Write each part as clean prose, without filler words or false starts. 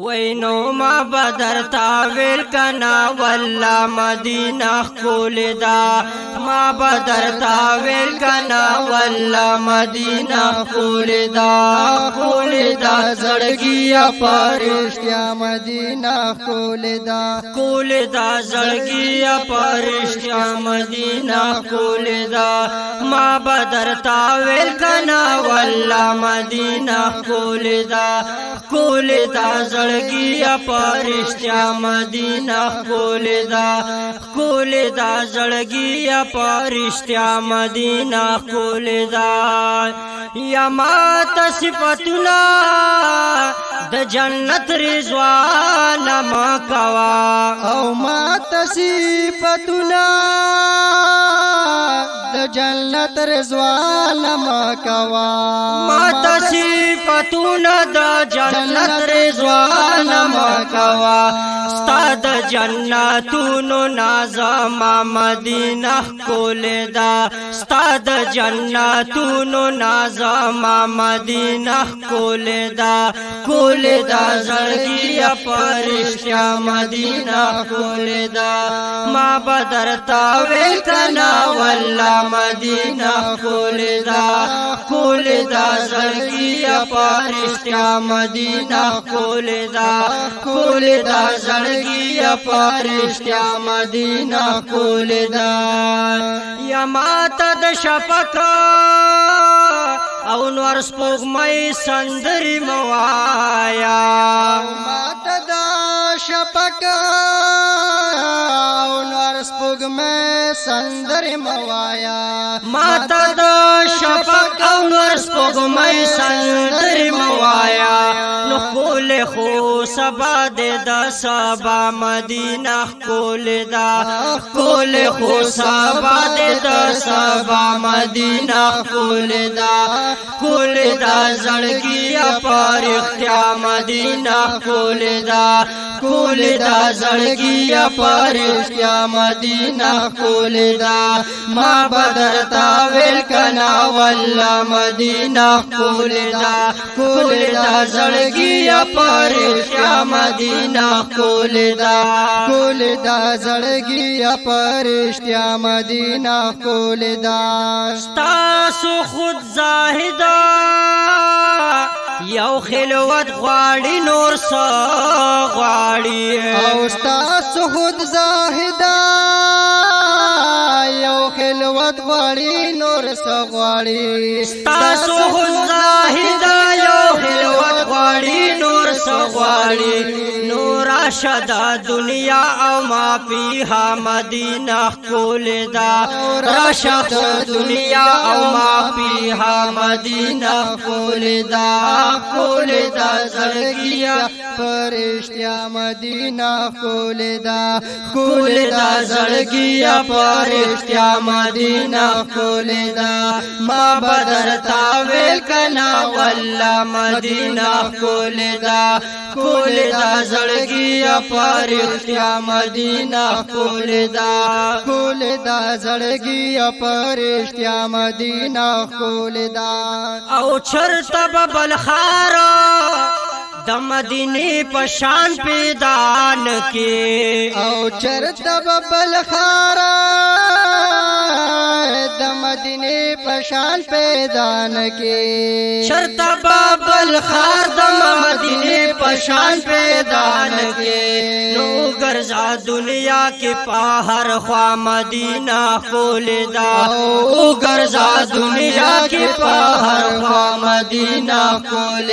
وینو ما بدر تاویل کنا والله مدینہ خول دا ما بدر تاویل کنا والله مدینہ خول دا زړګي پرشتیا مدینہ خول دا زړګي پرشتیا مدینہ خول دا ما بدر تاویل کنا والله مدینہ خول دا زړګي پرشتیا مدینہ خول دا زړګي پرشتیا مدینہ خول دا یا ما صفتنا د جنت رضوان ما کوا او ما صفتنا د جنت رضوان ما کوا ما صفتنا د جنت رضوان ما کوا استاد جنتونو نازم مدینہ خول دا استاد جنتونو نازم مدینہ خول دا زړګي پرشتیا مدینہ خول دا ما بدر تاویل کنا والله مدینہ خول دا زړګي پرشتیا مدینہ خول دا زړګي پرشتیا مدینہ خول دا یا ماته د شفق او نور سپوږمۍ سندري موایا ماته د شفق او نور سپوږمۍ سندري موایا ماته د شفق او نور سپوږمۍ سندري موایا نو خول خو سبا د سبا مدینہ خول دا خو سبا د سبا مدینہ خول دا زړګي پرشتیا مدینہ خول دا زړګي پرشتیا مدینہ خول دا ما بدر تاویل کنا والله مدینہ خول دا زړګي پرشتیا مدینہ خول دا زړګي پرشتیا مدینہ خول دا تاسو خود زاهدا یو خلوت غواړي نور څه غواړي او تاسو خود زاهدا یو خلوت غواړي نور څه غواړي تاسو خود زاهدا یو خلوت غواړي نور څه غواړي نور شدا دنیا او ما فيها مدینہ خول دا راشد دنیا او ما فيها مدینہ خول دا زړګي پرشتیا مدینہ خول دا زړګي پرشتیا مدینہ خول دا ما بدر تاویل کنا والله مدینہ خول دا زړګي پرشتیا مدینہ خول دا زړګي پرشتیا مدینہ خول دا او چرته بلخارا د مدینه پشان پیدان کې او چرته بلخارا د مدینه پشان پیدان کې چرته بلخار د مدینه پشان پیدان کې نو ګرځا دنیا کې پاهر خوا مدینہ خول دا ګرځا دنیا کې پاهر خوا مدینہ خول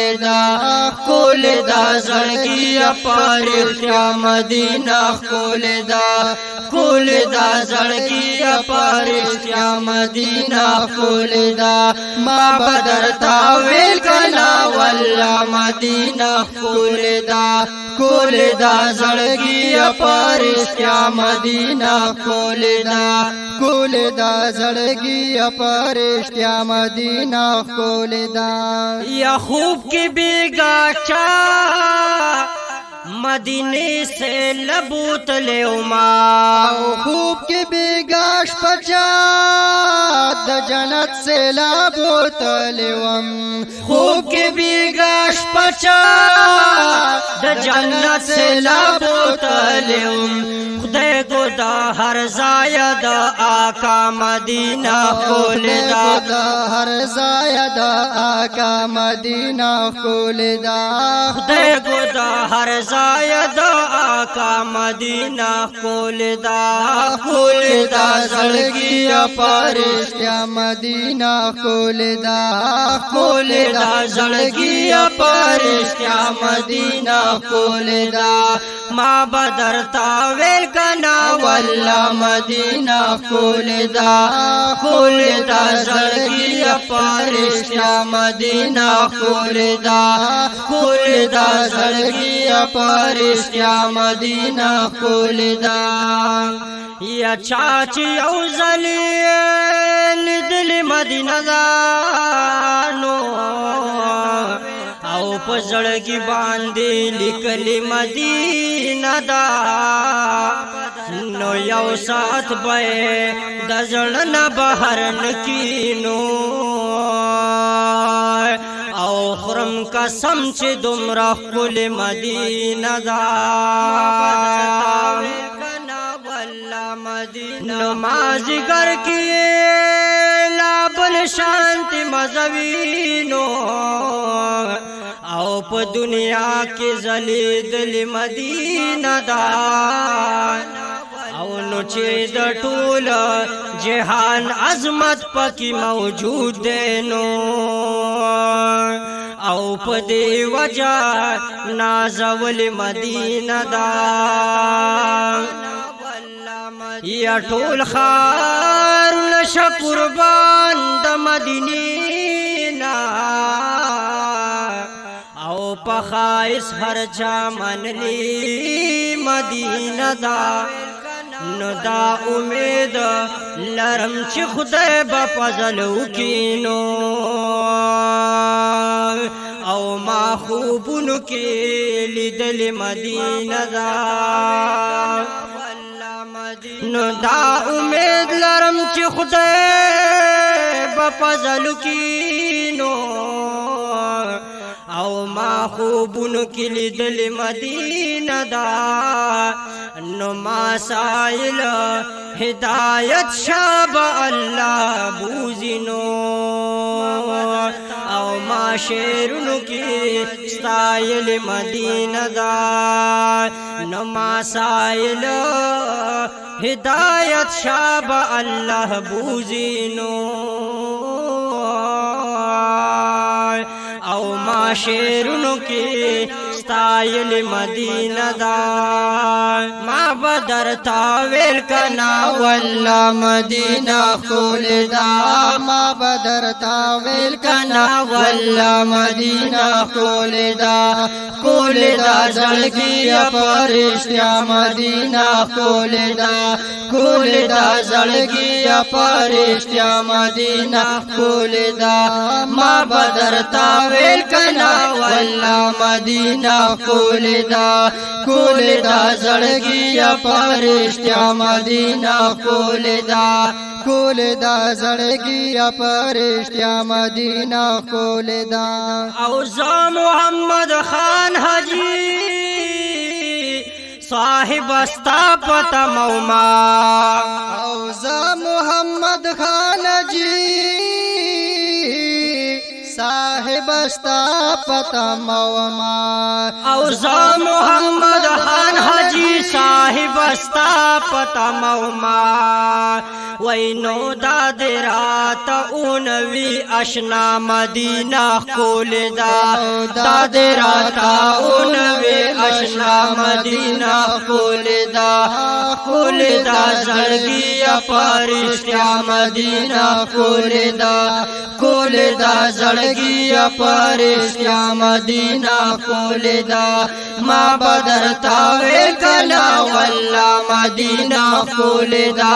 دا زړګي پرشتیا مدینہ خول دا زړګي پرشتیا مدینہ خول دا ما بدر تاویل کنا والله مدینہ خول دا زړګي پرشتیا مدینہ خول دا زړګي پرشتیا مدینہ خول دا یا خوب کې بیگا چا मदीने से लबूत ले उमा खूब के बेगाश पचात द जन्नत से लाबूत लेवम खूब के बेगाश पचात द जन्नत से लबूत लेवम खुदे गुदा हर जायद आका मदीना खोलदा हर जायद आका मदीना खोलदा खुदे गुदा हर जायद आका मदीना खोलदा खोलदा जड़गी परिश्या मदीना खोलदा खोलदा जड़गी परिश्या मदीना खोलदा माँ बदरता वेल कना वल्ला मदीना खोलदा खोलदा जड़गी परिश्या मदीना खोलदा खोलदा जड़गी परिश्या मदीना खोलदा या चाची औजली दिल मदीना जानो आओ पजड़गी बांधे लिकली मदीना दा नो यौ साथ बे दजन न बहरन कीनो आओ खुरम कसम से दुमरा कुल मदीना दा नमाज गर किए लाबल शांति मजवीनो आओ प दुनिया के जली दिल मदीना दा आओ नुचे द टूल जहान अजमत पकी मौजूद देनो आओ प दे वजह नाजवल मदीना दा या टोल खार नशा कुर्बान द मदीना आओ पखाइस हर जा मनली मदीना दा नदा उम्मीद लरम च खुदे बफजल कीनो आओ मा खूबुन के लिदल मदीना दा नदा उम्मीद लरम च खुदे बफजल कीनो आओ मा खूबुन के लिदल मदीना दा नुमा साइल हिदायत शाब अल्लाह बूजिनो आओ मा शेरुन की साइल मदीना दा नुमा साइल हिदायत शाब अल्लाह बूजिनो आओ मा शेरुन की स्टाइल मदीना दा मा बदरता वेल कना वल्ला मदीना खोलदा मा बदरता वेल कना वल्ला मदीना खोलदा खोलदा जड़गी परिश्या मदीना खोलदा खोलदा जड़गी परिश्या मदीना खोलदा मा बदरता वेल कना वल्ला मदीना खोलदा खोलदा जड़गी परिश्या मदीना खोलदा खोलदा जड़गी परिश्या मदीना खोलदा औजा मोहम्मद खान हाजी साहिब अस्तापत मौमा औजा मोहम्मद खान जी साहिब अस्तापत मौमा औजा मोहम्मद खान हाजी साहिब अस्तापत मौमा वैनो दादरात उनवी अशना मदीना खोलदा दादरात उनवी अशना मदीना खोलदा खोलदा जड़गी परिश्या मदीना खोलदा खोलदा जड़गी परिश्या मदीना खोलदा मा बदरता वे कना वल्ला मदीना खोलदा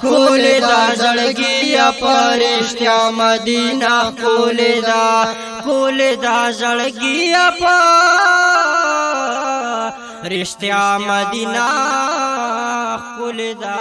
खोलदा जड़गी परिश्या मदीना खोलदा जड़गी رشتیا مدینہ خلدا